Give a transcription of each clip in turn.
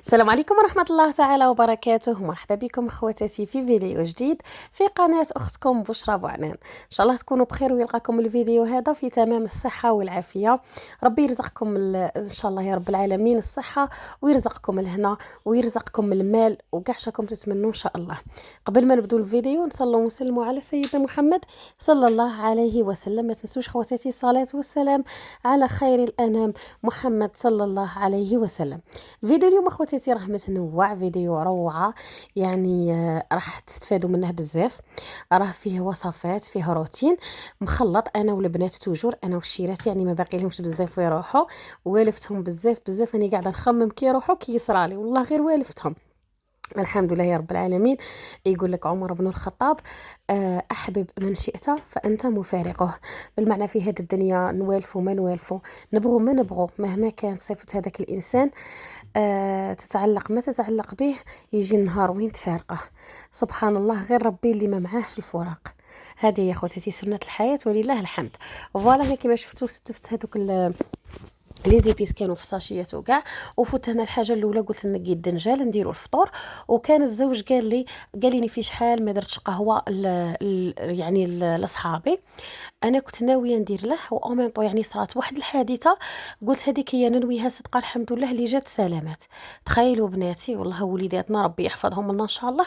السلام عليكم ورحمة الله تعالى وبركاته. مرحبا بكم اخواتاتي في فيديو جديد في قناة اختكم بشرى بوعنان. ان شاء الله تكونوا بخير ويلقاكم الفيديو هذا في تمام الصحة والعافية. ربي يرزقكم ان شاء الله يا رب العالمين الصحة، ويرزقكم الهنا، ويرزقكم المال وكاع شاكم تتمنوا ان شاء الله. قبل ما نبدو الفيديو نصلوا ونسلموا على سيدنا محمد صلى الله عليه وسلم. ما تنسوش خواتاتي الصلاة والسلام على خير الانام محمد صلى الله عليه وسلم. فيديو اليوم اخواتي راه متنوع، فيديو روعه يعني راح تستفادوا منه بزاف. راه فيه وصفات، فيه روتين مخلط انا والبنات توجور، انا والشيرات يعني ما باقي لهمش بزاف ويروحوا. والفتهم بزاف بزاف، راني قاعده نخمم كي يروحوا كي يصرالي والله غير والفتهم. الحمد لله يا رب العالمين. يقول لك عمر بن الخطاب أحبب من شئت فأنت مفارقه. بالمعنى في هذه الدنيا نوالفو ما نوالفو، نبغو ما نبغو، مهما كان صفة هذاك الإنسان تتعلق ما تتعلق به، يجي النهار وين تفارقه. سبحان الله، غير ربي اللي ما معاهش الفراق. هذه يا خواتي سنة الحياة ولله الحمد. فوالا كما شفتوا ستفت هذوك لي زيبيس كانوا في ساشيات وكاع. وفوت هنا الحاجه الاولى قلت نقي الدنجال نديرو الفطور. وكان الزوج قال لي في شحال ما درتش قهوه يعني لاصحابي. انا كنت ناويه ندير له او ميم طو، يعني صرات واحد الحادثه قلت هذيك هي ننويها صدقه الحمد لله اللي جات سلامات. تخيلوا بناتي والله وليداتنا ربي يحفظهم لنا ان شاء الله.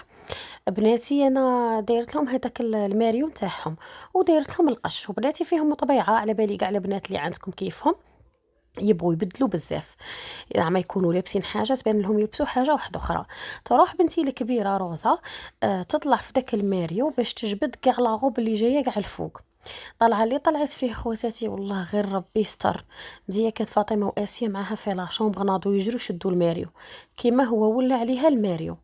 بناتي انا دايرت لهم هذاك الماريو نتاعهم ودايرت لهم القش، وبناتي فيهم طبيعه على بالي كاع البنات اللي عندكم كيفهم يبغوا يبدلوا بزاف. زعما يكونوا لابسين حاجه تبان لهم يلبسوا حاجه واحده اخرى. تروح بنتي الكبيره روزا تطلع في داك الماريو باش تجبد كاع لا غوب اللي جايه كاع الفوق. طلع اللي طلعت فيه خواتاتي والله غير ربي يستر. مزيه كانت فاطمه واسيا معاها في لا شومبر، ناضوا يجروا شدوا الماريو كيما هو ولا عليها الماريو.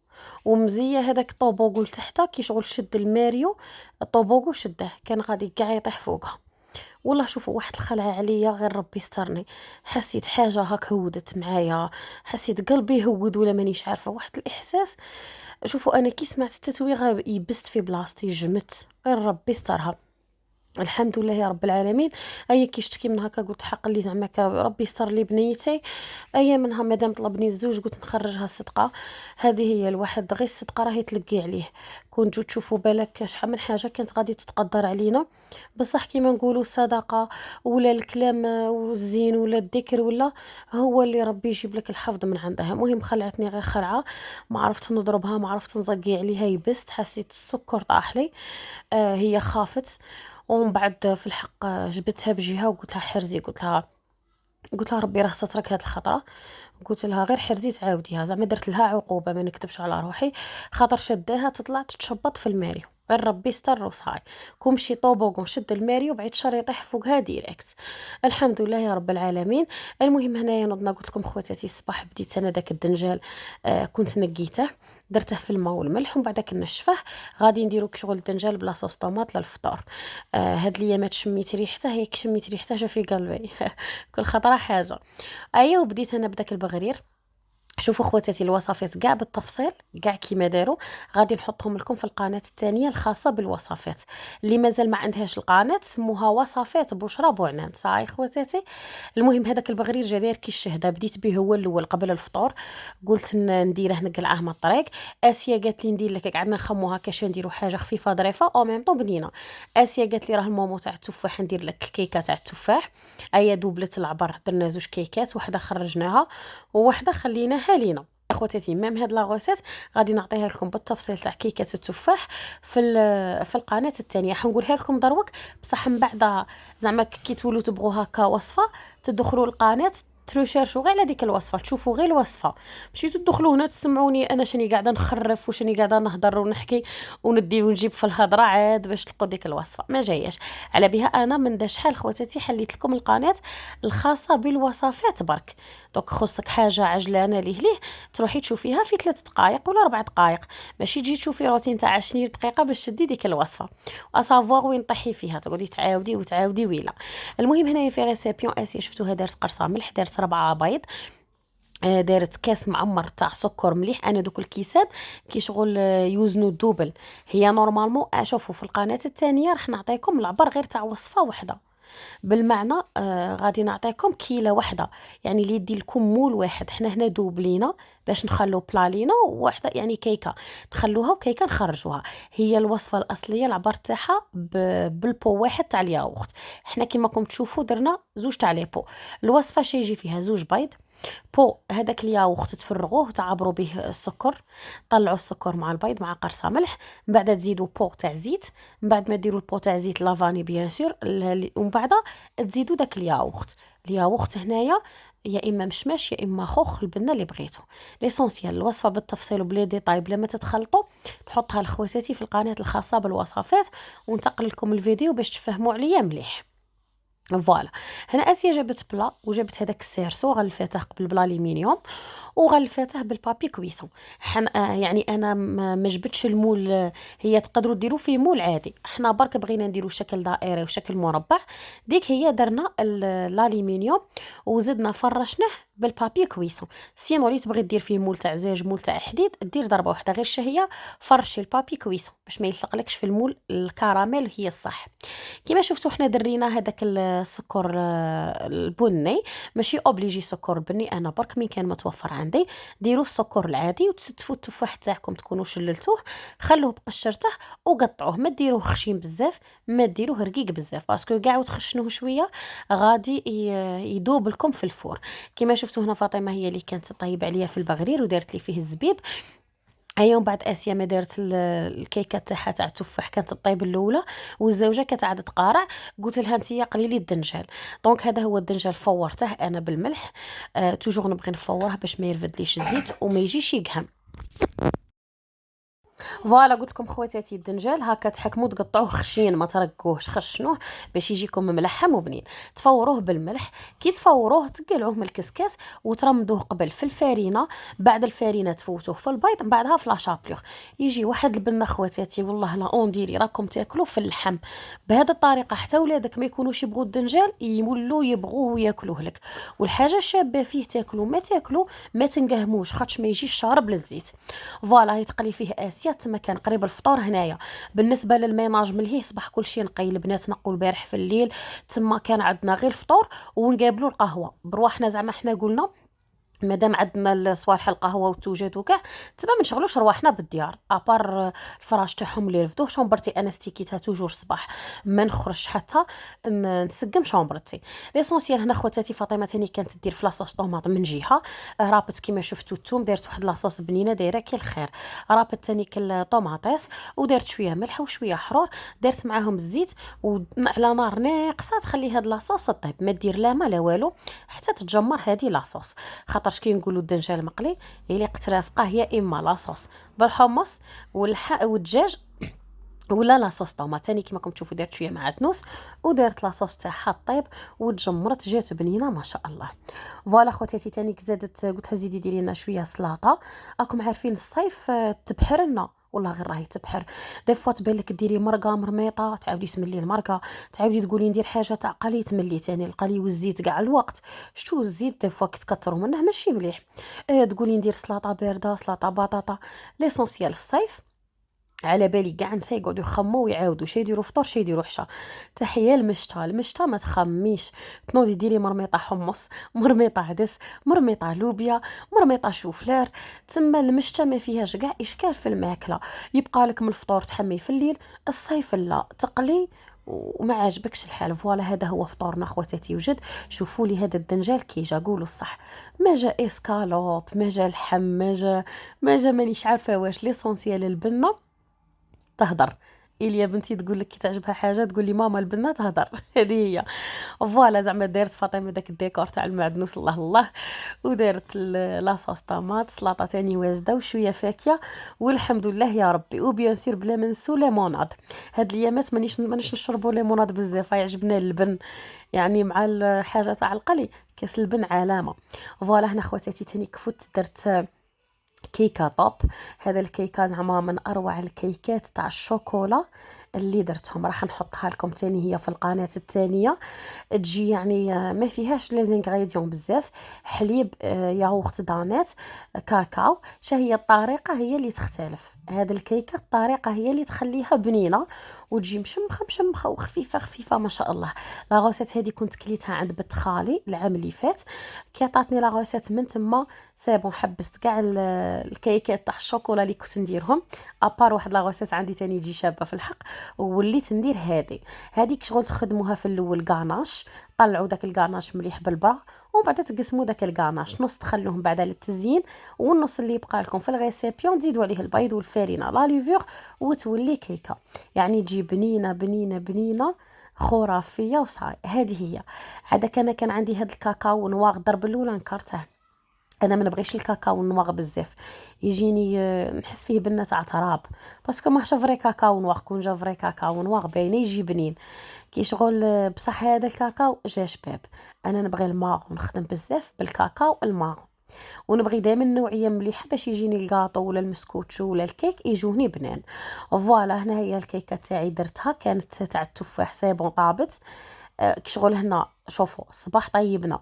ومزيه هذاك طوبوغو لتحت كي شغل شد الماريو، الطوبوغو شده كان غادي كاع يطيح فوقها. والله شوفوا واحد الخلعه عليا غير ربي يسترني. حسيت حاجه هاك هودت معايا، حسيت قلبي هود ولا مانيش عارفه واحد الاحساس. شوفوا انا كي سمعت التتويغه يبست في بلاصتي، جمت غير ربي يسترها. الحمد لله يا رب العالمين. ايا كيشتكي من هكا قلت حق اللي زعما ربي يستر لي بنيتي. ايا منها مادام طلبني الزوج قلت نخرجها الصدقه. هذه هي الواحد غير الصدقه راهي تلقي عليه. كون جو تشوفوا بالك شحال من حاجه كانت غادي تتقدر علينا، بصح كيما نقولوا الصدقه ولا الكلام والزين ولا الذكر ولا هو اللي ربي يجيب لك الحفظ من عندها. المهم خلعتني غير خلعه، ما عرفت نضربها، ما عرفت نزقي عليها، يبست حسيت السكر طاح لي. هي خافت. ومن بعد في الحق جبتها بجهه وقلت لها حرزي، قلت لها ربي راه سترك هاد الخطره. قلت لها غير حرزي تعاوديها، زعما درت لها عقوبه ما نكذبش على روحي، خاطر شداها تطلع تتشبط في الماريو. غير ربي ستر وصاي. كومشي طوبوغون شد الماريو بعيد شر يطيح فوقها ديريكت. الحمد لله يا رب العالمين. المهم هنايا نضنا قلت لكم خواتاتي الصباح بديت انا داك الدنجال. كنت نقيته، درته في الماء والملح ومن بعد كنشفه. غادي نديرو كشغل الدنجال بلا صوص طوماط للفطور. هاد الايامات شميت ريحته، هي شميت ريحته جا في قلبي كل خطره حاجه. ايوا وبديت انا بداك البغرير. شوفوا خواتاتي الوصفات كاع بالتفصيل كاع كيما داروا غادي نحطهم لكم في القناه الثانيه الخاصه بالوصفات. اللي مازال ما عندهاش القناه سموها وصفات بشرى بوعنان صاي خواتاتي. المهم هذاك البغرير جا داير كي الشهده، بديت به هو الاول قبل الفطور. قلت نديره نقلعه من الطريق. اسيا قالت لي ندير لك قعدنا نخمو هكا نديروا حاجه خفيفه ظريفه او ميم طون بنينه. اسيا قالت لي راه المومو تاع التفاح ندير لك الكيكه تاع التفاح. ايا دوبلت العبر درنا زوج كيكات، وحده خرجناها وواحده خليناها لينا. اخواتي ميم هاد لاغوسيت غادي نعطيها لكم بالتفصيل تاع كيكه التفاح في القناه الثانيه. حنقولها لكم دروك بصح من بعد زعما كي تولوا تبغوا هكا وصفه تدخلوا القناه تروشيرشوا غير على ديك الوصفه، تشوفوا غير الوصفه، ماشي تدخلوا هنا تسمعوني انا شني قاعده نخرف وشني قاعده نهضر ونحكي وندي ونجيب في الهضره عاد باش تلقوا ديك الوصفه ما جاياش على بها. انا من دا شحال خواتاتي حليت لكم القناه الخاصه بالوصفات برك. دوك خصك حاجه عجلانه ليه تروحي تشوفيها في 3 دقائق ولا 4 دقائق، ماشي تجي تشوفي روتين تاع 20 دقيقه باش تدي ديك الوصفه اسافوار وين طيحي فيها تقعدي تعاودي وتعاودي ويلا. المهم هنايا في ريسيبيون اسي شفتوها دارت قرصه ملح، دارت 4 بيض، دارت كاس معمر تاع سكر مليح. انا دوك الكيسان كي شغل يوزنوا الدوبل. هي نورمالمون اشوفوا في القناه الثانيه راح نعطيكم العبر غير تاع وصفه واحده. بالمعنى غادي نعطيكم كيله واحده، يعني اللي يدي لكم مول واحد. حنا هنا دوبلينا باش نخلو بلالينا وواحده يعني كيكه نخلوها وكيكه نخرجوها. هي الوصفه الاصليه العبار تاعها بالبو واحد تاع الياغورت. حنا كيما راكم تشوفوا درنا زوج تاع لي بو. الوصفه شي يجي فيها زوج بيض، بو هذاك الياغورت تفرغوه وتعبروا به السكر، طلعوا السكر مع البيض مع قرصه ملح، من بعد تزيدوا بو تاع زيت، من بعد ما ديروا البو تاع زيت لافاني بيان سور، ومن بعد تزيدوا داك الياغورت. الياغورت هنايا يا اما مشماش يا اما خوخ، البنه اللي بغيتو. ليسونسيال الوصفه بالتفصيل وبلي ديتاي بلا ما تتخلطوا نحطها لخواتاتي في القناه الخاصه بالوصفات، وننتقل لكم الفيديو باش تفهموا عليا مليح. فوالا هنا اسيا جابت بلا وجابت هذاك السيرسو غلفته قبل بالالومنيوم وغلفته بالبابي كويسون. يعني انا ما جبتش المول، هي تقدروا ديروا فيه مول عادي، حنا برك بغينا نديروا شكل دائري وشكل مربع، ديك هي درنا الالومنيوم وزدنا فرشناه بالبابي كويسون. سينو اللي تبغي دير فيه مول تاع زاج مول تاع حديد دير ضربه واحده، غير شهيه فرشي البابي كويسون باش ما يلصقلكش في المول الكراميل هي الصح. كما شفتوا حنا درينا هذاك السكر البني، ماشي اوبليجي سكر بني، انا برك من كان متوفر عندي. ديروا السكر العادي وتستفوا التفاح تاعكم تكونوا شللتوه، خلوه بقشرته وقطعوه، ما ديروه خشين بزاف ما ديروه رقيق بزاف باسكو كاع وتخشنوه شويه غادي يذوب لكم في الفور. كما شفتوا هنا فاطمه هي اللي كانت طيب عليا في البغرير ودارت لي فيه الزبيب. هيا ومن بعد اسيا ما دارت الكيكه تاعها تاع التفاح كانت الطيب الاولى، والزوجه كانت عاد تقارع. قلت لها انتيا قليلي الدنجال. دونك هذا هو الدنجال فورته انا بالملح. توجور نبغي نفوره باش ما يرفدليش الزيت وما يجيش يقهم. فوالا قلت لكم خواتاتي الدنجال هكا تحكموا تقطعوه خشين ما ترقوهش، خشنوه باش يجيكم ملحم وبنين. تفوروه بالملح، كي تفوروه تقلعوه من الكسكاس وترمدوه قبل في الفارينه، بعد الفارينه تفوتوه في البيض، من بعدها في لاشابلور. يجي واحد البنه خواتاتي والله لا اون راكم تاكلوا في اللحم. بهذه الطريقه حتى ولادك ما يكونوش يبغوا الدنجال يولوا يبغوه وياكلوه لك. والحاجه الشابه فيه تاكلوا ما تاكلوا ما تنقهموش خاطش ما يجيش شارب للزيت. فوالا يتقلي فيه اسيا تما كان قريب الفطور هنايا. بالنسبه للميناج ملهيه صباح كلشي نقي، البنات نقوا البارح في الليل تما كان عندنا غير الفطور ونقابلوا القهوه برواحنا. زعما حنا قلنا مادام عندنا الصوالح القهوه والتوجد وكاع تما ما نشغلوش رواحنا بالديار ابار الفراش تاعهم اللي رفدوه. شومبرتي انا ستيكيتها توجور صباح ما نخرج حتى نسقم شومبرتي. ليسونسيال هنا خواتاتي فاطمه تاني كانت دير في لاصوص طوماط من جهه، رابط كيما شفتوا الثوم، دارت واحد لاصوص بنينه دايره كي الخير، رابط تاني الطوماطيس ودارت شويه ملح وشويه حرور، دارت معاهم الزيت وعلى نار ناقصه تخلي هاد لاصوص طيب، ما دير لا ما لا والو حتى تتجمر هذه لاصوص. خاطرش كي نقولوا الدنجال مقلي يليق ترافقه يا اما لاصوص بالحمص والدجاج ولا لاصوص طوماط. ثاني كما راكم تشوفوا دارت شويه معدنوس ودارت لاصوص تاعها الطيب وتجمرت جات بنينه ما شاء الله. فوالا خواتاتي ثاني زادت قلتها زيدي ديري لنا شويه سلطه. راكم عارفين الصيف تبحر لنا والله غير راهي تبحر. دي فوا تبان لك ديري مرقه مرميطه تعاودي تملي المرقه، تعاودي تقولي ندير حاجه تاع قلي تملي ثاني القلي والزيت كاع الوقت. شتو الزيت دي فوا كتكثروا منه ماشي مليح. تقولي ندير سلطه بارده سلطه بطاطا. ليسونسيال الصيف على بالي كاع نسا يقعدوا يخموا ويعاودوا شي يديروا فطور شي يديروا حشا. تحيه المشطه ما تخميش، تنوضي ديري مرميطه حمص مرميطه عدس مرميطه لوبيا مرميطه شوفلار. تما المشطه ما فيهاش كاع اشكال في الماكله. يبقى لك من الفطور تحمي في الليل، الصيف لا تقلي وما عاجبكش الحال. فوالا هذا هو فطورنا خواتاتي وجد. شوفوا لي هذا الدنجال كي جا قولوا الصح، ما جا اسكالوب ما جا لحم ما جا مانيش عارفه واش. ليسونسيال البنه تهدر. إليا بنتي تقول لك كي تعجبها حاجه تقول لي ماما البنه تهدر هذه هي. فوالا زعما دارت فاطمه داك الديكور تاع المعدنوس الله الله، ودارت لاصوص طماط سلطه تاني واجده وشويه فاكهه والحمد لله يا ربي. وبيان سور بلا ما نسو ليموناد. هاد الايامات مانيش نشربوا ليموناد بزاف، يعجبنا اللبن يعني مع الحاجه تاع القلي كاس اللبن علامه. فوالا هنا خواتاتي تاني كفوت درت كيكه طوب. هذا الكيكه زعما من اروع الكيكات تاع الشوكولا اللي درتهم، راح نحطها لكم تاني هي في القناه الثانيه. تجي يعني ما فيهاش لي زينغريديون بزاف، حليب، ياغورت دانيت، كاكاو. هي الطريقه هي اللي تختلف. هذه الكيكه الطريقه هي اللي تخليها بنينه وتجي مشمخه مشمخه وخفيفه خفيفه ما شاء الله. لا غوسيت هذه كنت كليتها عند بنت خالي العام اللي فات، كي عطاتني لا غوسيت من تما سي حبست كاع الكيكات تاع الشوكولا اللي كنت نديرهم، ابار واحد لا غوسيت عندي تاني تجي شابه في الحق، وليت ندير هذيك شغل تخدموها في الاول كاناش، طلعوا داك الكاناش مليح بالبرا، ومن بعد تقسموا داك الكاناش نص تخلوهم بعدا للتزيين، والنص اللي يبقى لكم في الغيسيبيون تزيدوا عليه البيض والفارينه لا ليفور وتولي كيكه. يعني تجي بنينه بنينه بنينه خرافيه وصاي. هذه هي. عاد انا كان عندي هاد الكاكاو نواغ الضرب الاولى نكرته. انا ما نبغيش الكاكاو النواغ بزاف، يجيني نحس فيه بنه تاع تراب، باسكو ما فري كاكاو نواغ. كون جا فري كاكاو نواغ باينه يجي بنين كي شغل. بصح هذا الكاكاو جا شباب. انا نبغي الماغ ونخدم بزاف بالكاكاو الماغ، ونبغي دائما نوعيه مليحه باش يجيني الكاطو ولا المسكوتشو ولا الكيك يجوني بنان. فوالا هنا هي الكيكه تاعي درتها، كانت تاع التفاح سي بون طابت. كي شغل هنا شوفوا الصباح طيبنا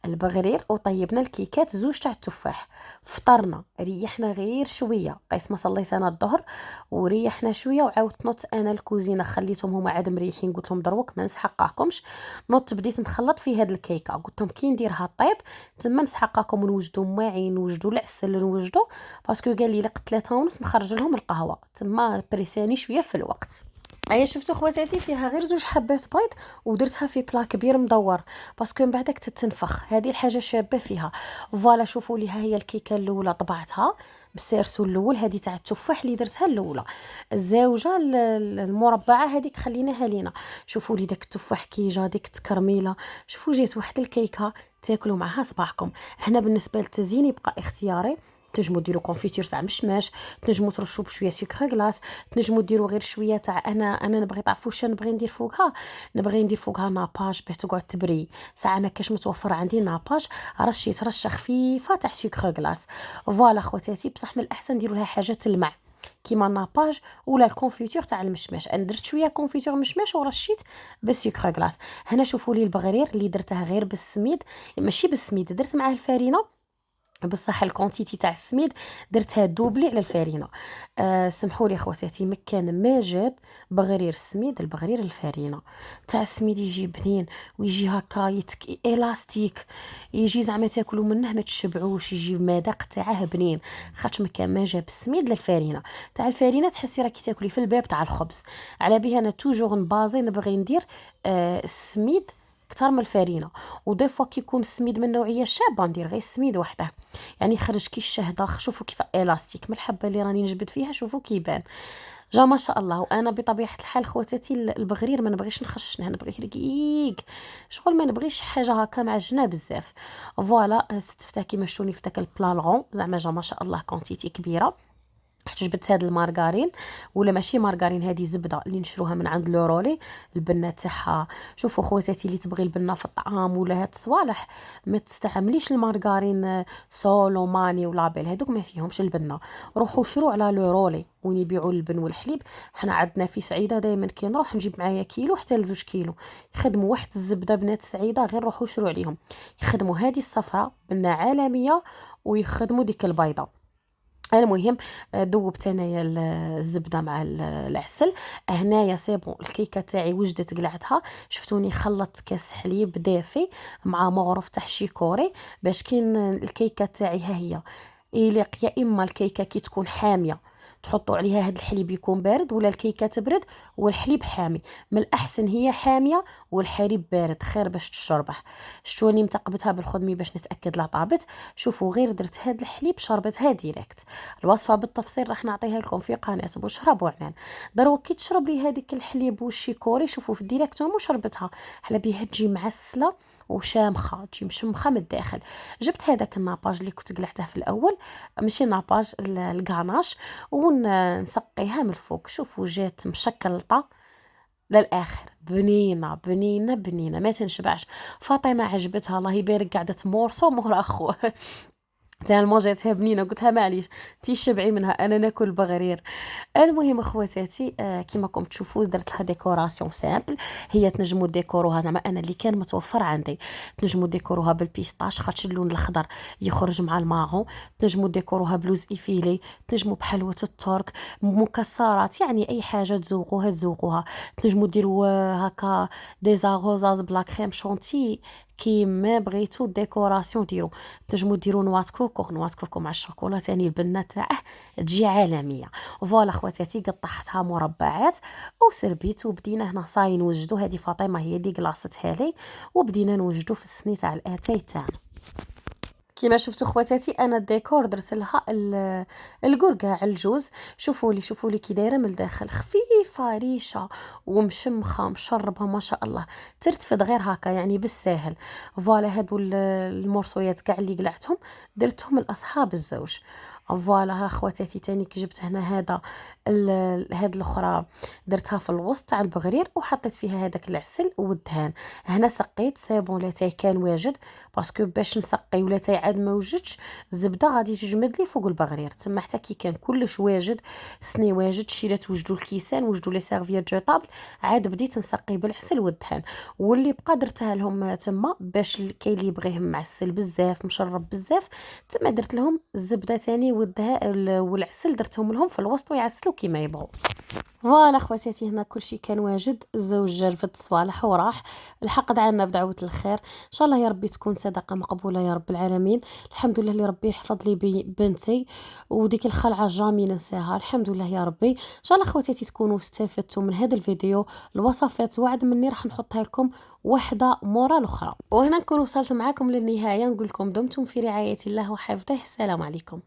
البغرير وطيبنا الكيكات زوج تاع التفاح، فطرنا ريحنا غير شويه قيس ما صليت انا الظهر، وريحنا شويه وعاودت نوت انا الكوزينه خليتهم هما عاد مريحين، قلت لهم دروك ما نسحقاكمش. نوت بديت نخلط في هاد الكيكه، قلت لهم كي نديرها طيب تما نسحقاكم ونوجدوا ماعين نوجدوا العسل نوجدوا، باسكو قال لي لقيت 3:30 نخرج لهم القهوه تما بريساني شويه في الوقت. ايا شفتوا خواتاتي فيها غير زوج حبات بيض ودرتها في بلا كبير مدور، باسكو من بعدك تتنفخ. هذه الحاجه شابه فيها. فوالا شوفوا لي ها هي الكيكه الاولى طبعتها بالسيرسو الاول، هذه تاع التفاح اللي درتها الاولى. الزاوجه المربعه هذيك خليناها لينا. شوفوا لي داك التفاح كي جا ديك التكرميله، شوفوا جات واحد الكيكه تاكلوا معها صباحكم. هنا بالنسبه للتزيين يبقى اختياري، تنجموا ديروا كونفيتير تاع مشماش، تنجموا ترشوا بشويه سكر غلاس، تنجموا ديروا غير شويه تاع انا نبغي تعرفوا واش نبغي ندير فوقها. نبغي ندير فوقها ناباج باش تقعد تبري. ساعه ما كاش متوفر عندي ناباج، رشيت رشه خفيفه تاع سكر غلاس. فوالا خواتاتي بصح من الاحسن نديروا لها حاجه تلمع كيما ناباج ولا الكونفيتور تاع المشماش. انا درت شويه كونفيتور مشماش ورشيت بالسكر غلاس. هنا شوفوا لي البغرير اللي درتها غير بالسميد، ماشي بالسميد، درت معاه الفارينه بصح الكونتيتي تاع السميد درتها دوبلي على الفارينه. سمحوا لي خواتاتي مكان ما جاب بغرير السميد البغرير الفارينه تاع السميد يجي بنين ويجي هكا الاستيك، يجي زعما تاكلوا منه ما تشبعوش، يجي المذاق تاعه بنين. خاطش مكان ما جاب السميد للفارينه تاع الفارينه تحسي راكي تاكلي في الباب تاع الخبز. على بها انا توجور نبازي نبغي ندير السميد كتر من الفارينه، ودي فوا كيكون السميد من نوعيه شابه ندير غير السميد وحده، يعني يخرج كي الشهده. شوفوا كيف الاستيك من الحبه اللي راني نجبد فيها، شوفوا كيبان جا ما شاء الله. وانا بطبيعه الحال خواتاتي البغرير ما نبغيش نخشنه، نبغيه رقيق شغل، ما نبغيش حاجه هكا معجنه بزاف. فوالا ستفتها كيما شتوني في داك البلا زعما جا ما شاء الله كونتيتي كبيره. جبت هاد المارغرين ولا ماشي مارغرين، هذه زبده اللي نشروها من عند لورولي البنه تاعها. شوفوا خواتاتي اللي تبغي البنه في الطعام ولا هاد الصوالح ما تستعمليش المارغرين سولو ماني ولابيل، هذوك ما فيهمش البنه. روحوا شرو على لورولي وين يبيعوا البن والحليب. حنا عندنا في سعيده دائما كي نروح نجيب معايا كيلو حتى ل2 كيلو. يخدموا واحد الزبده بنات سعيده غير روحوا شرو عليهم. يخدموا هذه الصفراء بنه عالميه ويخدموا ديك البيضه. المهم ذوبت انايا الزبده مع العسل. هنايا سي بون الكيكه تاعي وجدت قلعتها. شفتوني خلطت كاس حليب دافي مع مغرف تاع شيكوري باش كاين الكيكه تاعي ها هي يليق. يا اما الكيكه كي تكون حاميه تحطوا عليها هاد الحليب يكون بارد، ولا الكيكه تبرد والحليب حامي. من الاحسن هي حاميه والحليب بارد خير باش تشربه. شتوني متقبتها بالخدمي باش نتاكد لا طابت. شوفوا غير درت هاد الحليب شربتها ديريكت. الوصفه بالتفصيل راح نعطيها لكم في قناه بشرى بوعنان. دروك كي تشرب لي هذيك الحليب والشيكوري شوفوا في الديريكتوم وشربتها على بها تجي معسله وشامخه، تجي مشمخه من الداخل. جبت هذاك الناباج اللي كنت قلعته في الاول، ماشي ناباج الكاناش، ونسقيها من الفوق. شوفوا جات مشكلطه للاخر، بنينه بنينه بنينه ما تنشبعش. فاطمه عجبتها الله يبارك قعدت مورصو مور اخو تالمون جاتها بنينه، قلت لها معليش انتي شبعي منها، انا ناكل بغرير. المهم اخواتاتي، كيما راكم تشوفوا درت لها ديكوراسيون سامبل. هي تنجموا ديكوروها زعما انا اللي كان متوفر عندي، تنجموا ديكوروها بالبيستاش خاطر اللون الخضر يخرج مع الماغون، تنجموا ديكوروها بلوز ايفيلي، تنجموا بحلوه الترك، مكسرات، يعني اي حاجه تذوقوها تذوقوها. تنجموا ديروا هكا دي زاغوزاز بلا كريم شونتي، كيما بغيتو ديكوراسيون ديروا. تنجموا ديروا نوات كوكو مع الشوكولا، تاني البنه تاعه تجي عالميه. فوالا خواتاتي، قطعتها مربعات وسربيت، وبدينا هنا صاي نوجدو. هذه فاطمه هي اللي قلاصتها لي، وبدينا نوجدو في السني تاع الاتاي تاعنا. كيما شفتوا خواتاتي، انا الديكور درت لها القرقاع الجوز. شوفوا لي كي دايره من الداخل، خفيفه ريشه ومشمخه مشربه ما شاء الله، ترتفد غير هكا يعني بالساهل. فوالا هادو المرصويات كاع اللي قلعتهم درتهم لاصحاب الزوج. فوالا ها خواتاتي، تاني كي جبت هنا هاد الاخرى درتها في الوسط تاع البغرير، وحطيت فيها هذاك العسل والدهان. هنا سقيت سابون لاتاي كان واجد، باسكو باش نسقي ولا تاي عاد ما وجدش، الزبده غادي تجمد لي فوق البغرير تما. حتى كي كان كلش واجد، سني واجد، شيرات وجدوا الكيسان، وجدوا لي سيرفيات جوطابل، عاد بديت نسقي بالعسل والدهان. واللي بقى درتها لهم تما، باش كاين اللي يبغيه معسل بزاف مشرب بزاف، تما درت لهم الزبده تاني والدهان والعسل، درتهم لهم في الوسط ويعسلوا كيما يبغوا. فوالا خواتاتي، هنا كلشي كان واجد. الزوج جا رفد الصوالح وراح، الحق دعانا بدعوة الخير. ان شاء الله يا ربي تكون صدقة مقبولة يا رب العالمين. الحمد لله اللي ربي يحفظ لي بنتي، وديك الخلعة جامي ننساها. الحمد لله يا ربي. ان شاء الله خواتاتي تكونوا استفدتوا من هذا الفيديو. الوصفات وعد مني راح نحطها لكم واحدة مورا الاخرى. وهنا نكون وصلت معاكم للنهاية، نقول لكم دمتم في رعاية الله وحفظه. السلام عليكم.